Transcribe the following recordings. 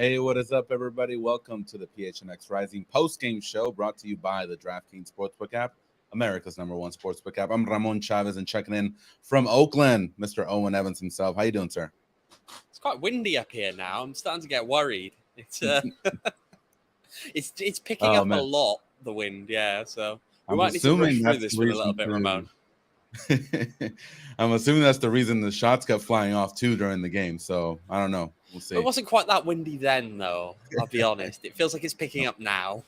Hey, what is up, everybody? Welcome to the PHNX Rising post-game show brought to you by the DraftKings Sportsbook app, America's #1 sportsbook app. I'm Ramon Chavez and checking in from Oakland, Mr. Owen Evans himself. How you doing, sir? It's quite windy up here now. I'm starting to get worried. It's it's picking up a lot, the wind, yeah. So we might need to rush through this one a little bit, Ramon. I'm assuming that's the reason the shots kept flying off too during the game. So I don't know. We'll see. It wasn't quite that windy then, though. I'll be honest. It feels like it's picking up now.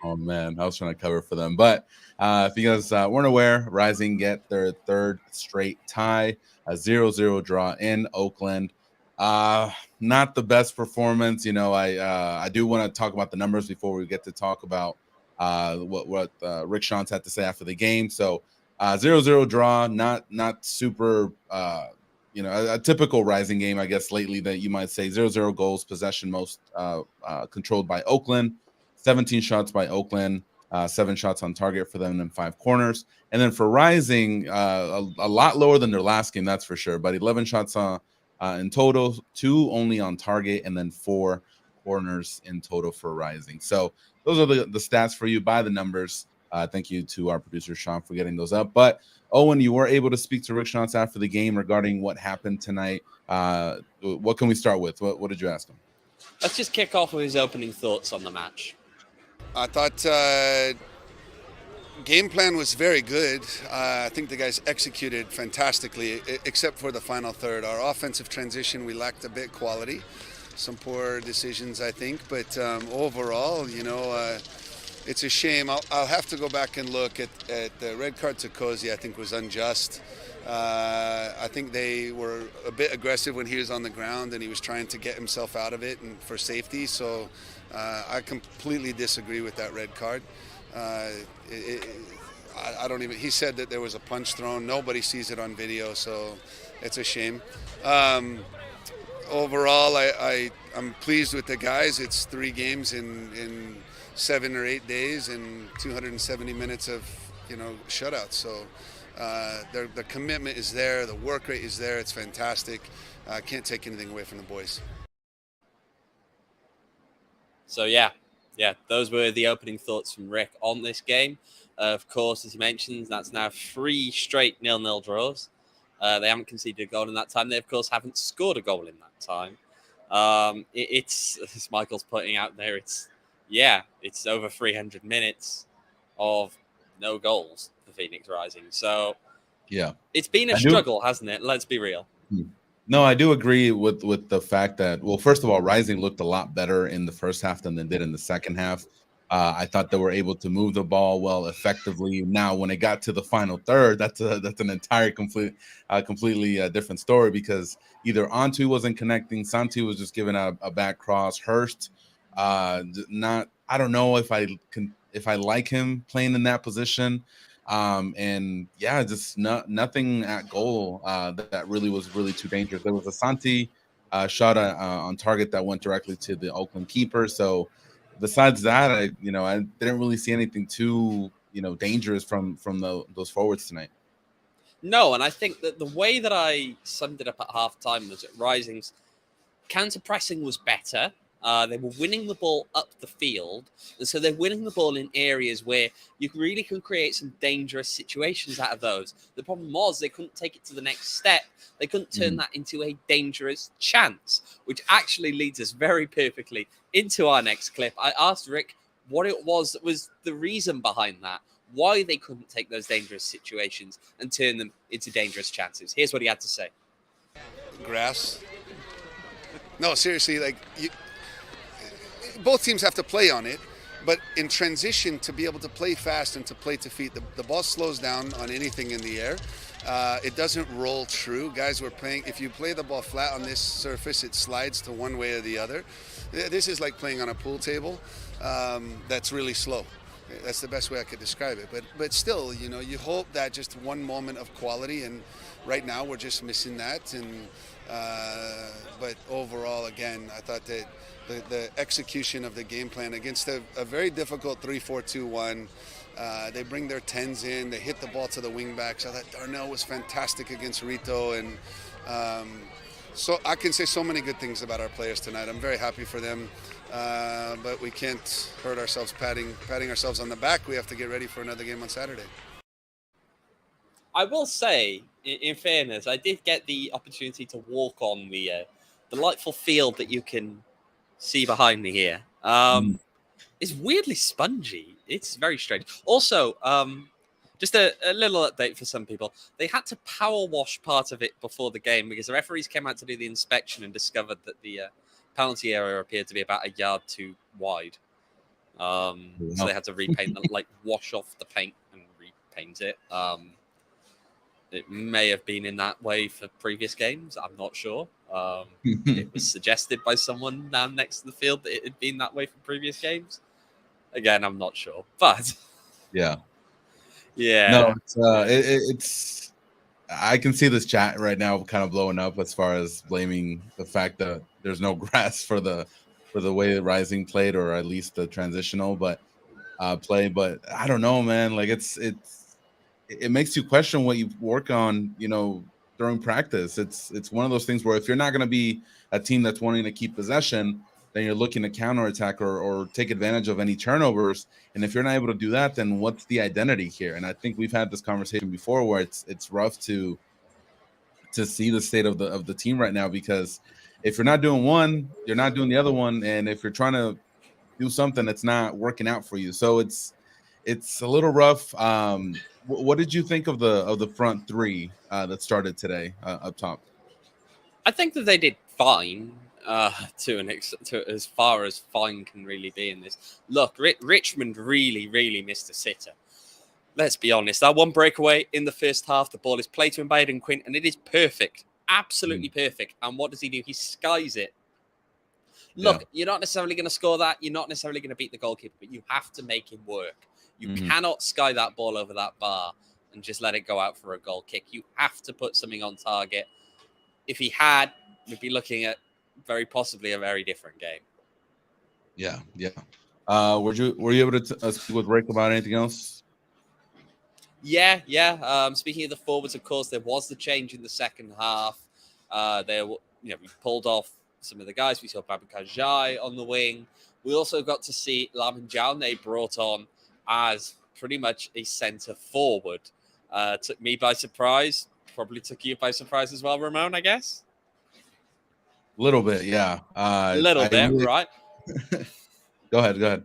Oh man, I was trying to cover for them. But if you guys weren't aware, Rising get their third straight tie, a 0-0 draw in Oakland. Not the best performance. You know, I do want to talk about the numbers before we get to talk about what Rick Schantz had to say after the game. So 0-0 draw, not super a typical Rising game, I guess, lately that you might say. 0-0 goals, possession most controlled by Oakland, 17 shots by Oakland, 7 shots on target for them and 5 corners. And then for Rising, a lot lower than their last game, that's for sure, but 11 shots in total, 2 only on target, and then 4 corners in total for Rising. So those are the stats for you by the numbers. Thank you to our producer, Sean, for getting those up. But, Owen, you were able to speak to Rick Schantz after the game regarding what happened tonight. What can we start with? What did you ask him? Let's just kick off with his opening thoughts on the match. I thought game plan was very good. I think the guys executed fantastically, except for the final third. Our offensive transition, we lacked a bit quality. Some poor decisions, I think. But overall, it's a shame. I'll have to go back and look at the red card to Koze. I think was unjust. I think they were a bit aggressive when he was on the ground and he was trying to get himself out of it and for safety. So I completely disagree with that red card. I don't even. He said that there was a punch thrown. Nobody sees it on video, so it's a shame. Overall, I'm pleased with the guys. It's 3 games in 7 or 8 days and 270 minutes of shutouts. So the commitment is there, the work rate is there. It's fantastic. I can't take anything away from the boys. So yeah, those were the opening thoughts from Rick on this game. Of course, as he mentions, that's now 3 straight 0-0 draws. They haven't conceded a goal in that time. They, of course, haven't scored a goal in that time. It's, as Michael's pointing out there, it's over 300 minutes of no goals for Phoenix Rising. So yeah, it's been a struggle, hasn't it? Let's be real. No, I do agree with the fact that, well, first of all, Rising looked a lot better in the first half than they did in the second half. I thought they were able to move the ball well, effectively. Now, when it got to the final third, that's an entire completely different story, because either Antu wasn't connecting, Santi was just giving out a back cross. Hurst, I don't know if I like him playing in that position. And yeah, just nothing at goal that really was too dangerous. There was a Santi shot on target that went directly to the Oakland keeper. So besides that, I didn't really see anything too dangerous from those forwards tonight. No, and I think that the way that I summed it up at halftime was that Rising's counter pressing was better. They were winning the ball up the field, and so they're winning the ball in areas where you really can create some dangerous situations out of those. The problem was they couldn't take it to the next step. They couldn't turn that into a dangerous chance, which actually leads us very perfectly into our next clip. I asked Rick what it was that was the reason behind that, why they couldn't take those dangerous situations and turn them into dangerous chances. Here's what he had to say. Grass. No, seriously, both teams have to play on it, but in transition, to be able to play fast and to play to feet, the ball slows down on anything in the air. It doesn't roll true. Guys, we're playing, if you play the ball flat on this surface, it slides to one way or the other. This is like playing on a pool table that's really slow. That's the best way I could describe it. But still, you hope that just one moment of quality, and right now we're just missing that. And but overall, again, I thought that the execution of the game plan against a very difficult 3-4-2-1. They bring their 10s in. They hit the ball to the wing backs. I thought Darnell was fantastic against Rito, and So I can say so many good things about our players tonight. I'm very happy for them, but we can't hurt ourselves patting ourselves on the back. We have to get ready for another game on Saturday. I will say, in fairness, I did get the opportunity to walk on the delightful field that you can see behind me here. It's weirdly spongy. It's very strange. Also, just a little update for some people. They had to power wash part of it before the game because the referees came out to do the inspection and discovered that the penalty area appeared to be about a yard too wide. So they had to repaint, wash off the paint and repaint it. It may have been in that way for previous games. I'm not sure. It was suggested by someone down next to the field that it had been that way for previous games. Again, I'm not sure, but yeah. No, it's. I can see this chat right now kind of blowing up as far as blaming the fact that there's no grass for the way that Rising played, or at least the transitional play. But I don't know, man. Like it makes you question what you work on, during practice. It's one of those things where if you're not going to be a team that's wanting to keep possession, then you're looking to counterattack or take advantage of any turnovers. And if you're not able to do that, then what's the identity here? And I think we've had this conversation before where it's rough to see the state of the team right now, because if you're not doing one, you're not doing the other one. And if you're trying to do something, that's not working out for you. So it's a little rough. What did you think of the front three that started today up top? I think that they did fine to as far as fine can really be in this. Look, Richmond really, really missed a sitter. Let's be honest. That one breakaway in the first half, the ball is played to him by Aidan Quinn, and it is perfect. Absolutely perfect. And what does he do? He skies it. Look, You're not necessarily going to score that. You're not necessarily going to beat the goalkeeper, but you have to make him work. You cannot sky that ball over that bar and just let it go out for a goal kick. You have to put something on target. If he had, we'd be looking at very possibly a very different game. Yeah. Were you able to speak with Rick about anything else? Yeah. Speaking of the forwards, of course, there was the change in the second half. We pulled off some of the guys. We saw Babacar Jai on the wing. We also got to see Lamin Jalne brought on as pretty much a centre forward. Took me by surprise. Probably took you by surprise as well, Ramon, I guess. A little bit, yeah. Right? Go ahead.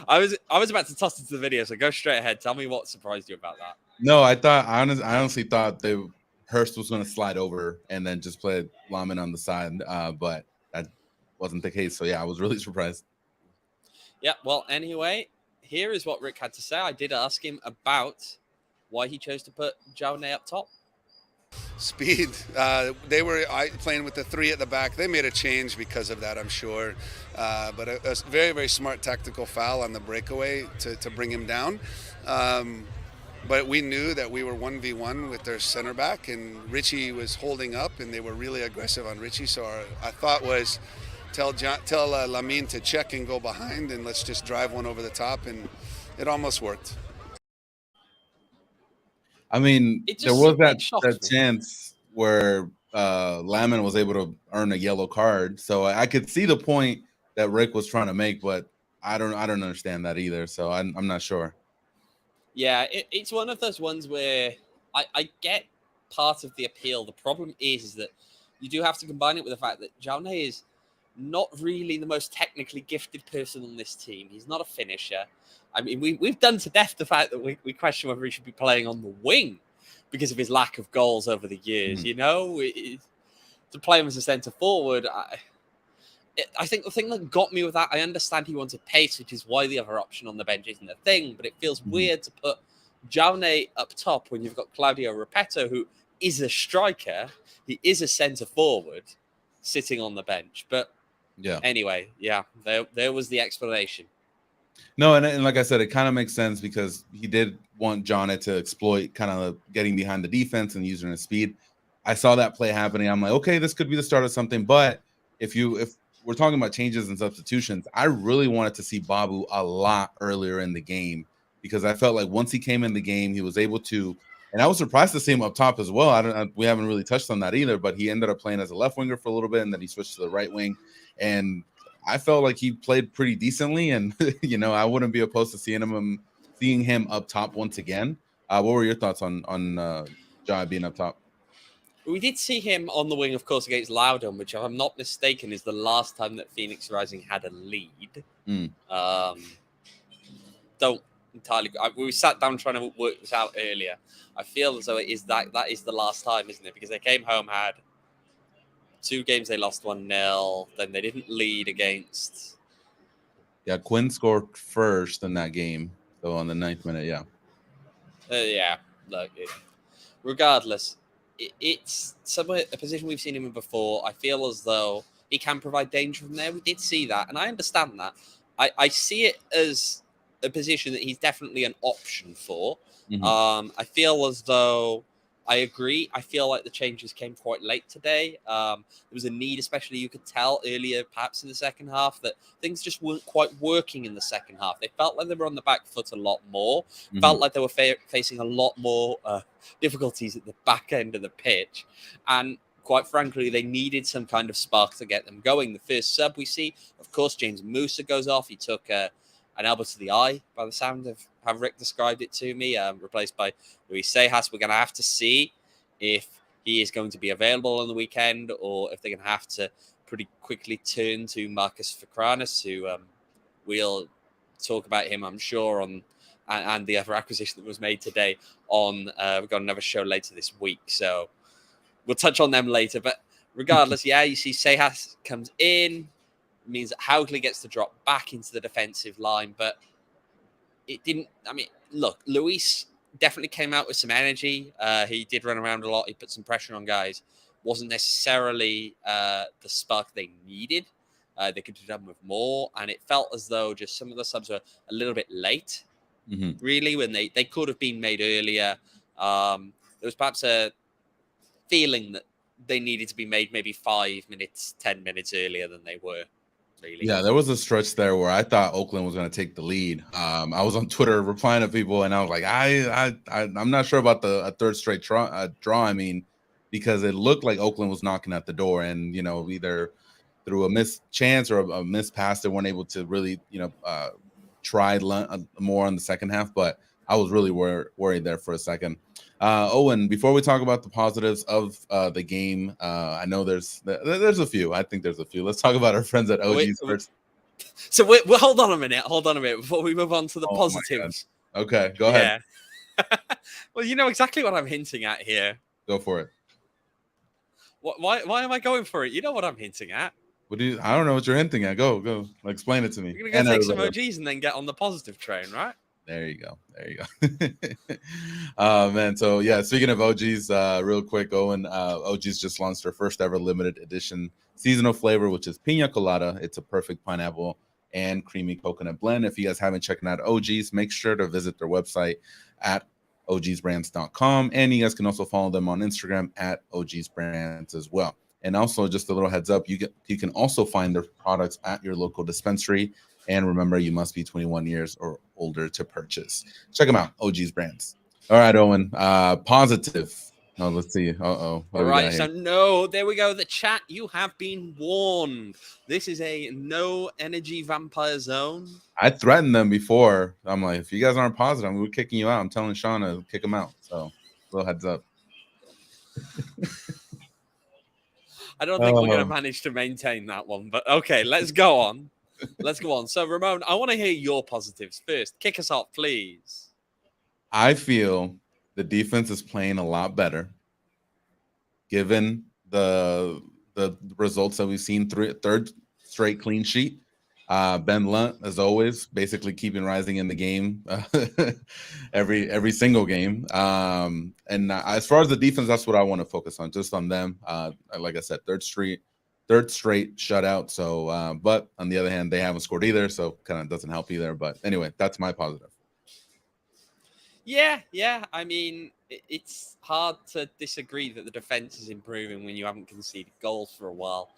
I was about to toss into the video, so go straight ahead. Tell me what surprised you about that. No, I honestly thought Hurst was going to slide over and then just play Lamin on the side, but that wasn't the case. So yeah, I was really surprised. Yeah. Well, anyway, here is what Rick had to say. I did ask him about why he chose to put Jalne up top. Speed. They were playing with the three at the back. They made a change because of that, I'm sure. But a very, very smart tactical foul on the breakaway to bring him down. But we knew that we were 1v1 with their center back, and Richie was holding up, and they were really aggressive on Richie. So our thought was tell Lamin to check and go behind, and let's just drive one over the top, and it almost worked. I mean, there was that chance where Lamin was able to earn a yellow card, so I could see the point that Rick was trying to make, but I don't understand that either. So I'm not sure. Yeah, it's one of those ones where I get part of the appeal. The problem is that you do have to combine it with the fact that Jalne is not really the most technically gifted person on this team. He's not a finisher. I mean, we've done to death the fact that we question whether he should be playing on the wing because of his lack of goals over the years. To play him as a centre forward, I think the thing that got me with that, I understand he wanted pace, which is why the other option on the bench isn't a thing, but it feels weird to put Jalne up top when you've got Claudio Repetto, who is a striker. He is a centre forward sitting on the bench. But anyway, there was the explanation. No, and like I said, it kind of makes sense because he did want Jalne to exploit kind of getting behind the defense and using his speed. I saw that play happening. I'm like, okay, this could be the start of something. But if we're talking about changes and substitutions, I really wanted to see Babu a lot earlier in the game because I felt like once he came in the game, he was able to And I was surprised to see him up top as well. We haven't really touched on that either, but he ended up playing as a left winger for a little bit, and then he switched to the right wing. And I felt like he played pretty decently, and I wouldn't be opposed to seeing him up top once again. What were your thoughts on Jai being up top? We did see him on the wing, of course, against Loudon, which, if I'm not mistaken, is the last time that Phoenix Rising had a lead. Don't entirely. We sat down trying to work this out earlier. I feel as though that is the last time, isn't it? Because they came home, had 2 games, they lost 1-0. Then they didn't lead against. Yeah, Quinn scored first in that game, so on the 9th minute. Yeah. Look, regardless, it's somewhere a position we've seen him in before. I feel as though he can provide danger from there. We did see that, and I understand that. I see it as a position that he's definitely an option for. I feel as though I agree. I feel like the changes came quite late today. There was a need, especially you could tell earlier, perhaps in the second half, that things just weren't quite working in the second half. They felt like they were on the back foot a lot more. Felt like they were facing a lot more difficulties at the back end of the pitch. And quite frankly, they needed some kind of spark to get them going. The first sub we see, of course, James Musa goes off. He took an elbow to the eye, by the sound of how Rick described it to me, replaced by Luis Sejas. We're going to have to see if he is going to be available on the weekend, or if they're going to have to pretty quickly turn to Marcus Fakranis, who we'll talk about him, I'm sure, and the other acquisition that was made today on. We've got another show later this week, so we'll touch on them later. But regardless, you see Sejas comes in, means that Haugli gets to drop back into the defensive line, but it didn't. I mean, look, Luis definitely came out with some energy. He did run around a lot. He put some pressure on guys. Wasn't necessarily the spark they needed. They could have done with more, and it felt as though just some of the subs were a little bit late, really, when they could have been made earlier. There was perhaps a feeling that they needed to be made maybe 5 minutes, 10 minutes earlier than they were. Really. Yeah, there was a stretch there where I thought Oakland was going to take the lead. I was on Twitter replying to people, and I was like, I'm not sure about a third straight draw. I mean, because it looked like Oakland was knocking at the door, and either through a missed chance or a missed pass, they weren't able to really try more on the second half. But I was really worried there for a second. Owen, before we talk about the positives of the game, I know there's a few. I think there's a few. Let's talk about our friends at OGs first. So we'll hold on a minute before we move on to the positives. Okay, go ahead. Yeah. Well, you know exactly what I'm hinting at here. Go for it. Why am I going for it? You know what I'm hinting at. I don't know what you're hinting at. Go. Explain it to me. You're gonna go take some OGs and then get on the positive train, right? There you go. Man. So yeah, speaking of OGs, real quick, Owen, OGs just launched their first ever limited edition seasonal flavor, which is pina colada. It's a perfect pineapple and creamy coconut blend. If you guys haven't checked out OGs, make sure to visit their website at ogsbrands.com, and you guys can also follow them on Instagram at ogsbrands as well. And also, just a little heads up, you can also find their products at your local dispensary. And remember, you must be 21 years or older to purchase. Check them out, OG's Brands. All right, Owen. Positive. Oh, let's see. All right. So, no, there we go. The chat, you have been warned. This is a no energy vampire zone. I threatened them before. I'm like, if you guys aren't positive, we're kicking you out. I'm telling Sean to kick them out. So, little heads up. I don't think we're going to manage to maintain that one. But, okay, let's go on. So, Ramon, I want to hear your positives first. Kick us off, please. I feel the defense is playing a lot better, given the results that we've seen. Third straight clean sheet. Ben Lundt, as always, basically keeping Rising in the game every single game. And as far as the defense, that's what I want to focus on, just on them. Like I said, third straight shutout. So, but on the other hand, they haven't scored either, so kind of doesn't help either. But anyway, that's my positive. Yeah. I mean, it's hard to disagree that the defense is improving when you haven't conceded goals for a while.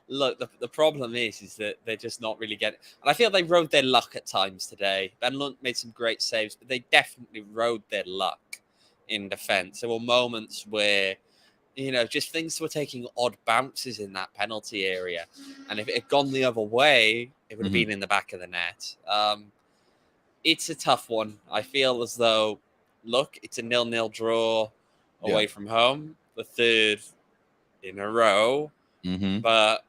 Look, the problem is that they're just not really getting. And I feel they rode their luck at times today. Ben Lundt made some great saves, but they definitely rode their luck. in defense. There were moments where, just things were taking odd bounces in that penalty area. And if it had gone the other way, it would have been in the back of the net. It's a tough one. I feel as though, look, it's a 0-0 draw away from home, the third in a row. But,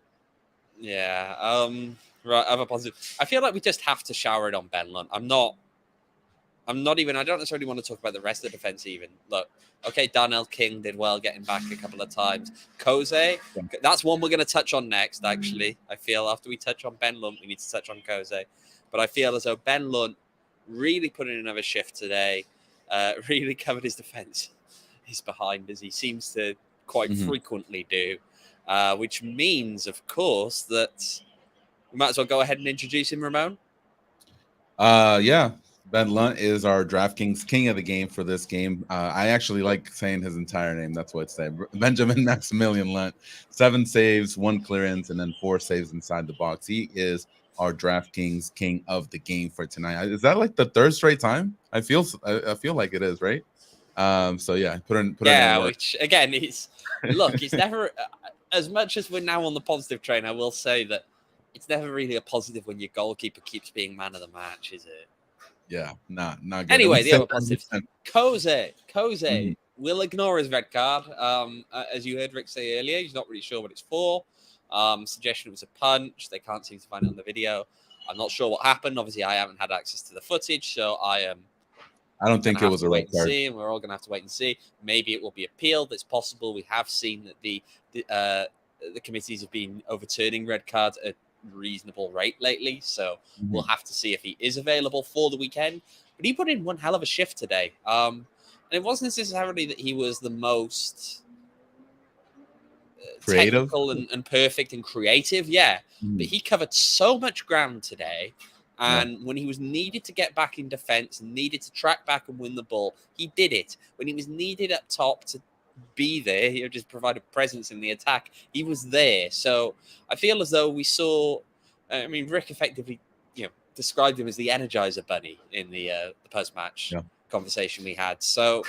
right, other positive. I feel like we just have to shower it on Ben Lundt. I don't necessarily want to talk about the rest of the defense even. Look, okay, Darnell King did well getting back a couple of times. Koze, that's one we're going to touch on next, actually. I feel after we touch on Ben Lundt, we need to touch on Koze. But I feel as though Ben Lundt really put in another shift today, really covered his defense. He's behind, as he seems to quite frequently do, which means, of course, that we might as well go ahead and introduce him, Ramon. Yeah. Ben Lundt is our DraftKings king of the game for this game. I actually like saying his entire name. That's what it's saying. Benjamin Maximilian Lundt. 7 saves, 1 clearance, and then 4 saves inside the box. He is our DraftKings king of the game for tonight. Is that like the 3rd straight time? I feel like it is, right? So yeah, put in which again is it's never as much as we're now on the positive train. I will say that it's never really a positive when your goalkeeper keeps being man of the match, is it? Yeah, not good. Anyway, the other positive. Koze will ignore his red card. As you heard Rick say earlier, he's not really sure what it's for. Suggestion it was a punch. They can't seem to find it on the video. I'm not sure what happened. Obviously, I haven't had access to the footage, so I don't think it was a red card. And we're all going to have to wait and see. Maybe it will be appealed. It's possible. We have seen that the committees have been overturning red cards at reasonable rate lately, so we'll have to see if he is available for the weekend. But he put in one hell of a shift today, and it wasn't necessarily that he was the most creative, technical and perfect and creative, but he covered so much ground today, and when he was needed to get back in defense and needed to track back and win the ball, he did it. When he was needed up top to be there, he just provided presence in the attack, he was there. So I feel as though we saw, Rick effectively described him as the Energizer Bunny in the post-match conversation we had. So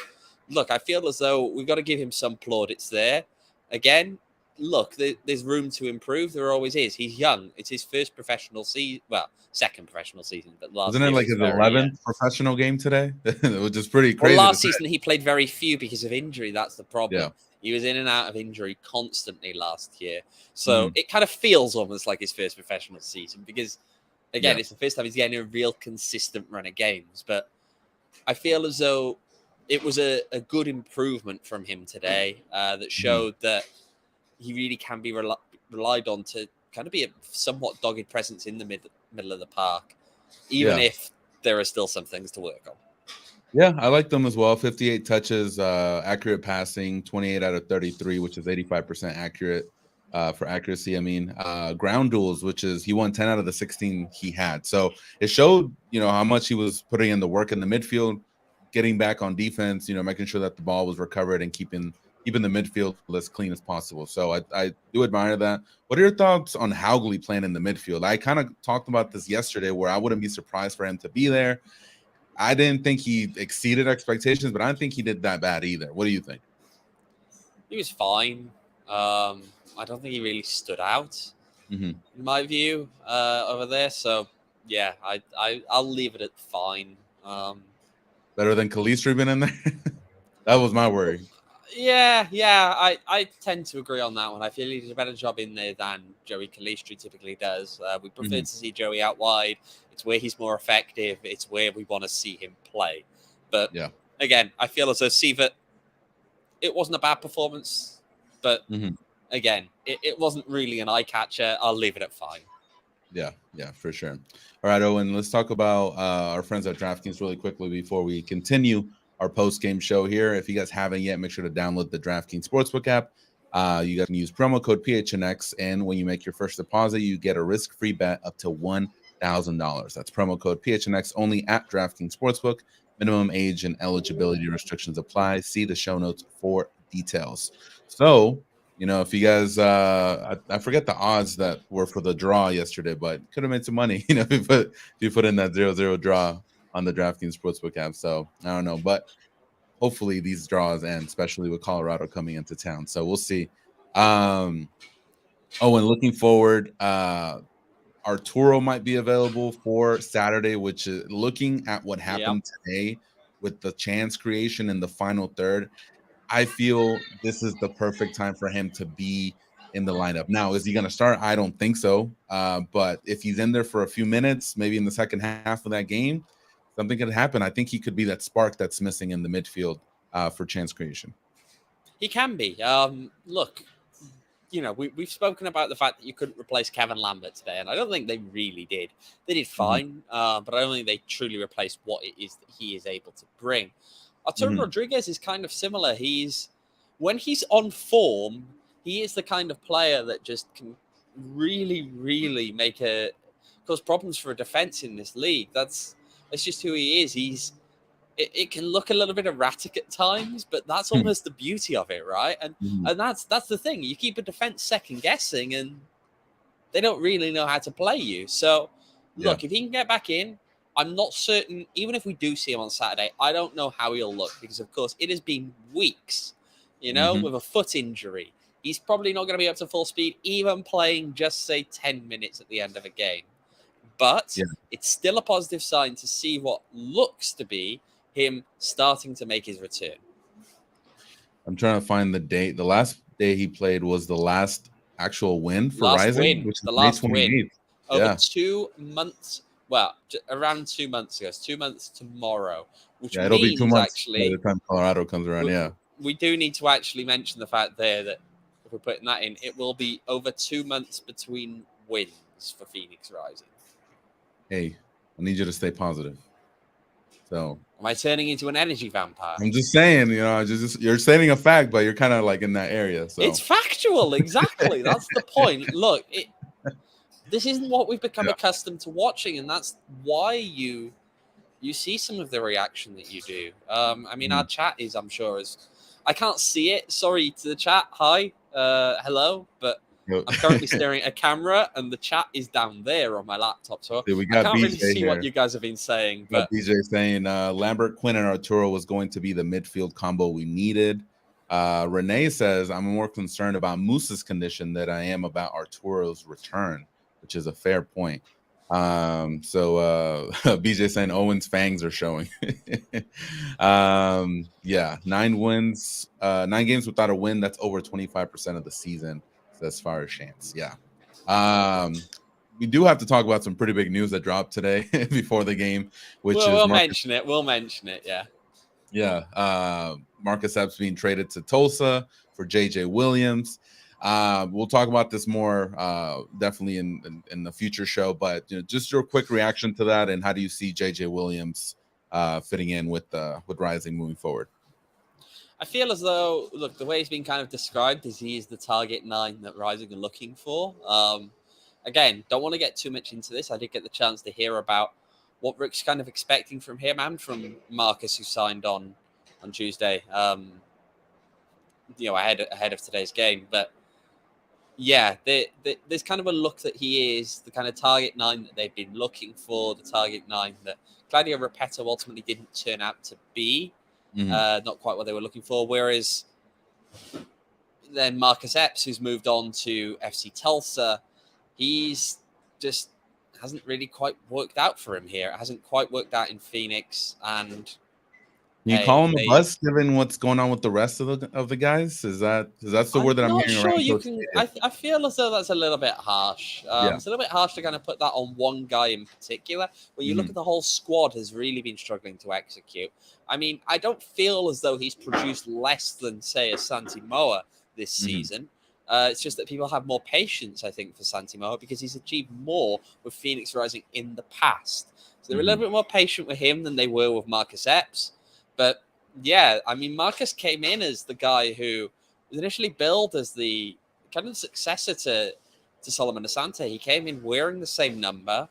look, I feel as though we've got to give him some plaudits there. Again, look, there's room to improve. There always is. He's young. It's his first professional season. Well, second professional season. But last Wasn't it like his 11th professional game today? Which is pretty crazy. Well, last season he played very few because of injury. That's the problem. Yeah. He was in and out of injury constantly last year. So it kind of feels almost like his first professional season because, again, it's the first time he's getting a real consistent run of games. But I feel as though it was a good improvement from him today that showed that he really can be relied on to kind of be a somewhat dogged presence in the middle of the park, even if there are still some things to work on. Yeah, I like them as well. 58 touches, accurate passing, 28 out of 33, which is 85% accurate for accuracy. Ground duels, which is he won 10 out of the 16 he had. So it showed, how much he was putting in the work in the midfield, getting back on defense, making sure that the ball was recovered and keeping the midfield as clean as possible. So I do admire that. What are your thoughts on Haugli playing in the midfield? I kind of talked about this yesterday where I wouldn't be surprised for him to be there. I didn't think he exceeded expectations, but I don't think he did that bad either. What do you think? He was fine. I don't think he really stood out, in my view, over there. So, yeah, I'll leave it at fine. Better than Calistri been in there? That was my worry. Yeah, I tend to agree on that one. I feel he did a better job in there than Joey Calistri typically does. We prefer to see Joey out wide. It's where he's more effective. It's where we want to see him play. But again, I feel as though Sivert, it wasn't a bad performance, but again, it wasn't really an eye catcher. I'll leave it at fine. Yeah, for sure. All right, Owen, let's talk about our friends at DraftKings really quickly before we continue our post-game show here. If you guys haven't yet, make sure to download the DraftKings Sportsbook app. You guys can use promo code PHNX, and when you make your first deposit, you get a risk-free bet up to $1,000. That's promo code PHNX only at DraftKings Sportsbook. Minimum age and eligibility restrictions apply. See the show notes for details. So, if you guys, I forget the odds that were for the draw yesterday, but could have made some money, if you put in that 0-0 draw on the DraftKings Sportsbook app. So I don't know, but hopefully these draws end, especially with Colorado coming into town. So we'll see. And looking forward, Arturo might be available for Saturday, which is looking at what happened today with the chance creation in the final third. I feel this is the perfect time for him to be in the lineup. Now, is he going to start? I don't think so. But if he's in there for a few minutes, maybe in the second half of that game, something could happen. I think he could be that spark that's missing in the midfield for chance creation. He can be. Look, we've spoken about the fact that you couldn't replace Kevin Lambert today, and I don't think they really did. They did fine, but I don't think they truly replaced what it is that he is able to bring. Arturo Rodriguez is kind of similar. When he's on form, he is the kind of player that just can really, really cause problems for a defense in this league. That's just who he is. It can look a little bit erratic at times, but that's almost the beauty of it, right? And that's the thing. You keep a defense second guessing, and they don't really know how to play you. So, look, if he can get back in, I'm not certain. Even if we do see him on Saturday, I don't know how he'll look because, of course, it has been weeks, with a foot injury. He's probably not going to be up to full speed, even playing just, say, 10 minutes at the end of a game. But it's still a positive sign to see what looks to be him starting to make his return. I'm trying to find the date. The last day he played was the last actual win for Rising, which is the last win over 2 months. Well, around 2 months ago. It's 2 months tomorrow, which it'll be 2 months actually by the time Colorado comes around. We do need to actually mention the fact there that if we're putting that in, it will be over 2 months between wins for Phoenix Rising. Hey, I need you to stay positive. So, am I turning into an energy vampire? I'm just saying, you're stating a fact, but you're kind of like in that area. So it's factual, exactly. That's the point. Look, this isn't what we've become accustomed to watching, and that's why you see some of the reaction that you do. Our chat is, I'm sure, I can't see it. Sorry to the chat. Hi, hello, but I'm currently staring at a camera, and the chat is down there on my laptop. So we got I can't BJ really see here. what you guys have been saying. But BJ saying Lambert, Quinn, and Arturo was going to be the midfield combo we needed. Renee says, I'm more concerned about Moose's condition than I am about Arturo's return, which is a fair point. BJ saying Owen's fangs are showing. 9 wins, 9 games without a win. That's over 25% of the season. As far as Schantz, we do have to talk about some pretty big news that dropped today before the game, which we'll mention it. Marcus Epps being traded to Tulsa for JJ Williams. We'll talk about this more definitely in the future show, but just your quick reaction to that, and how do you see JJ Williams fitting in with Rising moving forward? I feel as though, look, the way he's been kind of described is he is the target 9 that Rising are looking for. Again, don't want to get too much into this. I did get the chance to hear about what Rick's kind of expecting from him and from Marcus, who signed on Tuesday, ahead of today's game. But there's kind of a look that he is the kind of target 9 that they've been looking for, the target 9 that Claudio Repetto ultimately didn't turn out to be. Not quite what they were looking for. Whereas then Marcus Epps, who's moved on to FC Tulsa, he's just hasn't really quite worked out for him here. It hasn't quite worked out in Phoenix. And can you call him a bust given what's going on with the rest of the guys? Is that's the word that I'm hearing around? You can. I feel as though that's a little bit harsh. It's a little bit harsh to kind of put that on one guy in particular. When you look at the whole squad, has really been struggling to execute. I mean, I don't feel as though he's produced less than, say, a Santi Moa this season. It's just that people have more patience, I think, for Santi Moa because he's achieved more with Phoenix Rising in the past. So they're a little bit more patient with him than they were with Marcus Epps. But Marcus came in as the guy who was initially billed as the kind of successor to Solomon Asante. He came in wearing the same number,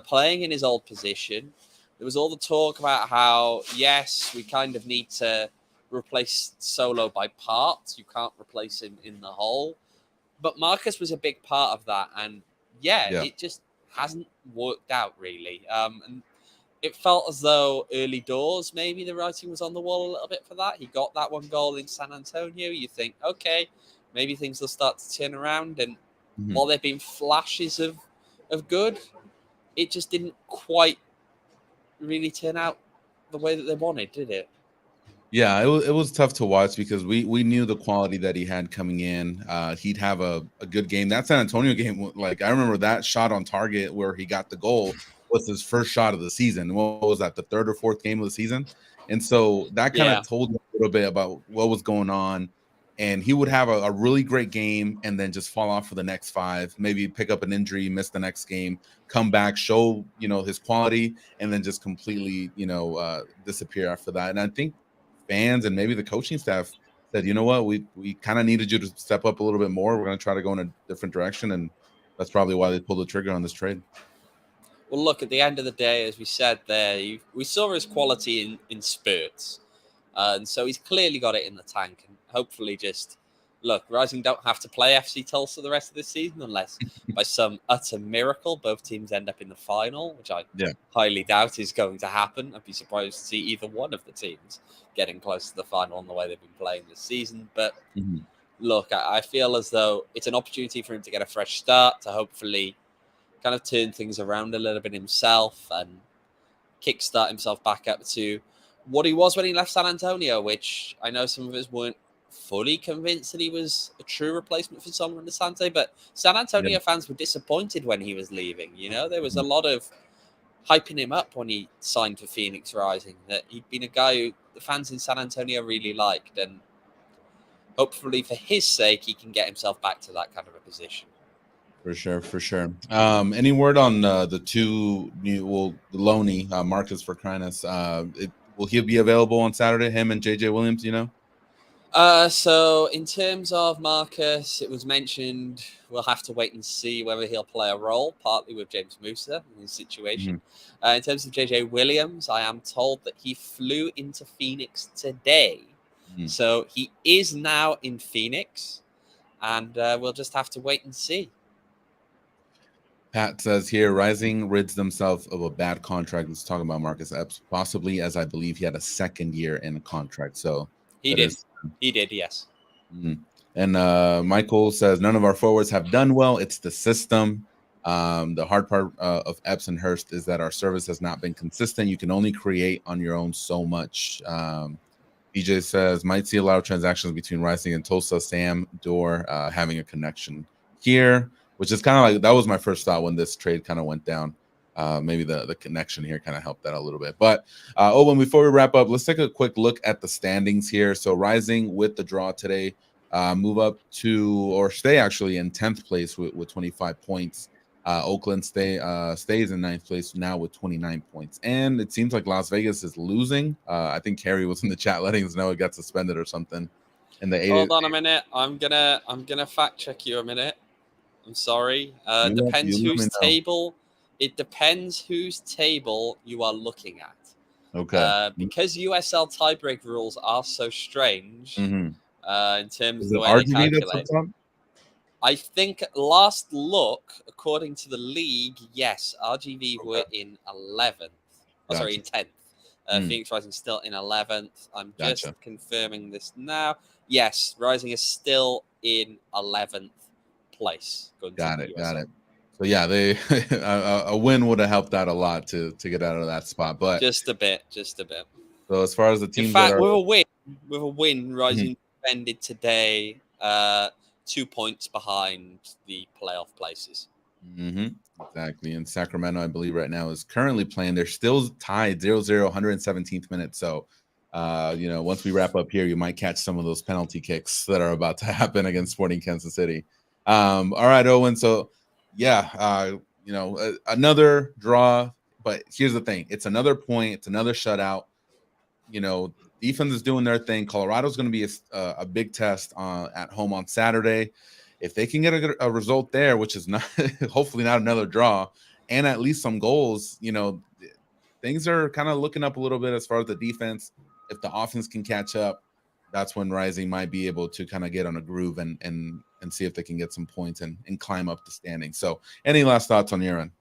playing in his old position. There was all the talk about how, yes, we kind of need to replace Solo by parts. You can't replace him in the whole. But Marcus was a big part of that. And it just hasn't worked out really. And it felt as though early doors, maybe the writing was on the wall a little bit for that. He got that one goal in San Antonio. You think, okay, maybe things will start to turn around. And while there have been flashes of good, it just didn't quite really turn out the way that they wanted, did it? Yeah, it was tough to watch because we knew the quality that he had coming in. He'd have a good game. That San Antonio game, like I remember that shot on target where he got the goal was his first shot of the season. What was that, the third or fourth game of the season? And so that kind of told me a little bit about what was going on. And he would have a really great game and then just fall off for the next 5, maybe pick up an injury, miss the next game, come back, show, his quality, and then just completely, disappear after that. And I think fans and maybe the coaching staff said, you know what, we kind of needed you to step up a little bit more. We're going to try to go in a different direction. And that's probably why they pulled the trigger on this trade. Well, look, at the end of the day, as we said there, we saw his quality in spurts. And so he's clearly got it in the tank. And hopefully look, Rising don't have to play FC Tulsa the rest of the season unless by some utter miracle both teams end up in the final, which I highly doubt is going to happen. I'd be surprised to see either one of the teams getting close to the final in the way they've been playing this season. But look, I feel as though it's an opportunity for him to get a fresh start, to hopefully kind of turn things around a little bit himself and kickstart himself back up to what he was when he left San Antonio, which I know some of us weren't fully convinced that he was a true replacement for Solomon Asante, but San Antonio fans were disappointed when he was leaving. There was a lot of hyping him up when he signed for Phoenix Rising, that he'd been a guy who the fans in San Antonio really liked, and hopefully for his sake, he can get himself back to that kind of a position. For sure. Any word on the two new, Loney, Marcus for Krynas? Will he be available on Saturday, him and JJ Williams, So in terms of Marcus, it was mentioned we'll have to wait and see whether he'll play a role, partly with James Musa in his situation. In terms of JJ Williams, I am told that he flew into Phoenix today. So he is now in Phoenix, and we'll just have to wait and see. Pat says here, Rising rids themselves of a bad contract. Let's talk about Marcus Epps, possibly, as I believe he had a second year in a contract. So he did. He did, yes. And Michael says, none of our forwards have done well. It's the system. The hard part of Epps and Hurst is that our service has not been consistent. You can only create on your own so much. DJ says, might see a lot of transactions between Rising and Tulsa. Sam Dorr having a connection here, which is kind of like, that was my first thought when this trade kind of went down. Maybe the connection here kind of helped that a little bit. But Owen, before we wrap up, let's take a quick look at the standings here. So Rising with the draw today, move up to, or stay actually in 10th place with 25 points. Oakland stays in 9th place now with 29 points. And it seems like Las Vegas is losing. I think Carrie was in the chat letting us know it got suspended or something. And hold on a minute. I'm gonna fact check you a minute. I'm sorry. Depends whose table. It depends whose table you are looking at. Okay. Because USL tiebreak rules are so strange in terms of the way RGV they calculate. I think last look, according to the league, yes, RGV were in 11th. Oh, sorry, in 10th. Phoenix Rising still in 11th. I'm just confirming this now. Yes, Rising is still in 11th place. Got it. So yeah, they a win would have helped out a lot to get out of that spot, but just a bit. So as far as the teams, in fact, with a win, Rising ended today 2 points behind the playoff places. Exactly. And Sacramento, I believe, right now is currently playing. They're still tied 0-0, 117th minute. So, once we wrap up here, you might catch some of those penalty kicks that are about to happen against Sporting Kansas City. All right, Owen. So, another draw. But here's the thing. It's another point. It's another shutout. Defense is doing their thing. Colorado's going to be a big test at home on Saturday. If they can get a result there, which is not hopefully not another draw, and at least some goals, things are kind of looking up a little bit as far as the defense. If the offense can catch up, that's when Rising might be able to kind of get on a groove and see if they can get some points and climb up the standings. So, any last thoughts on your end?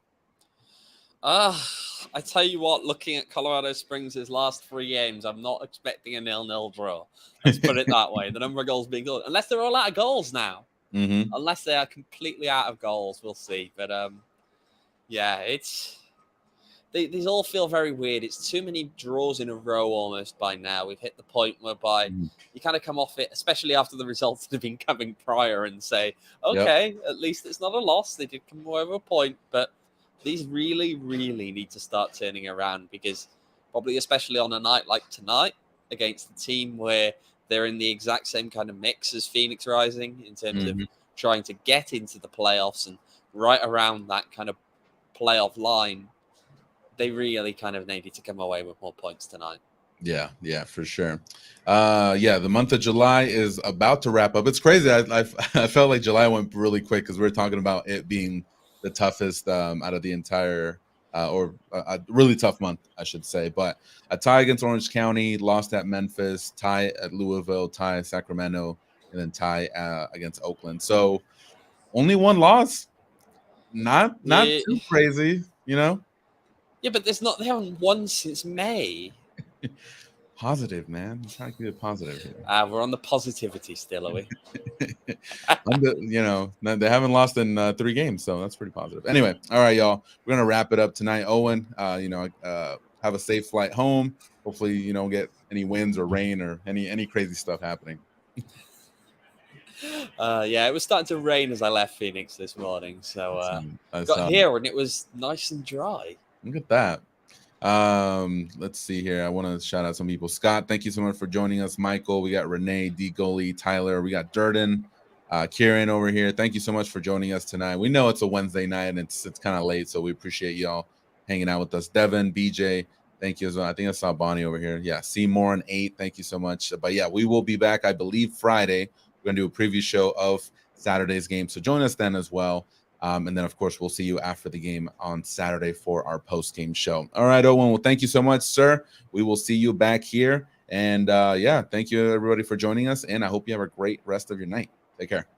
I tell you what, looking at Colorado Springs' last 3 games, I'm not expecting a 0-0 draw. Let's put it that way. The number of goals being good, unless they're all out of goals now. Mm-hmm. Unless they are completely out of goals, we'll see. But yeah, these all feel very weird. It's too many draws in a row almost by now. We've hit the point whereby you kind of come off it, especially after the results that have been coming prior, and say, okay, at least it's not a loss. They did come away with a point, but these really, really need to start turning around, because probably especially on a night like tonight against a team where they're in the exact same kind of mix as Phoenix Rising in terms of trying to get into the playoffs and right around that kind of playoff line, they really kind of needed to come away with more points tonight. Yeah, for sure. The month of July is about to wrap up. It's crazy. I felt like July went really quick because we were talking about it being the toughest out of the entire or a really tough month, I should say. But a tie against Orange County, lost at Memphis, tie at Louisville, tie at Sacramento, and then tie against Oakland. So only one loss. Not too crazy, you know? Yeah, but they haven't won since May. Positive, man. I'm trying to keep it positive here. We're on the positivity still, are we? They haven't lost in 3 games, so that's pretty positive. Anyway, all right, y'all. We're gonna wrap it up tonight. Owen, have a safe flight home. Hopefully, you don't get any winds or rain or any crazy stuff happening. It was starting to rain as I left Phoenix this morning, so got here and it was nice and dry. Look at that. Let's see here. I want to shout out some people. Scott, thank you so much for joining us. Michael, we got Renee, D Goalie, Tyler, we got Durden, Kieran over here. Thank you so much for joining us tonight. We know it's a Wednesday night and it's kind of late, so we appreciate y'all hanging out with us. Devin, BJ, thank you as well. I think I saw Bonnie over here. Yeah, Seymour and 8, thank you so much. But yeah, we will be back, I believe, Friday. We're gonna do a preview show of Saturday's game, so join us then as well. And then, of course, we'll see you after the game on Saturday for our post-game show. All right, Owen. Well, thank you so much, sir. We will see you back here. And, thank you, everybody, for joining us. And I hope you have a great rest of your night. Take care.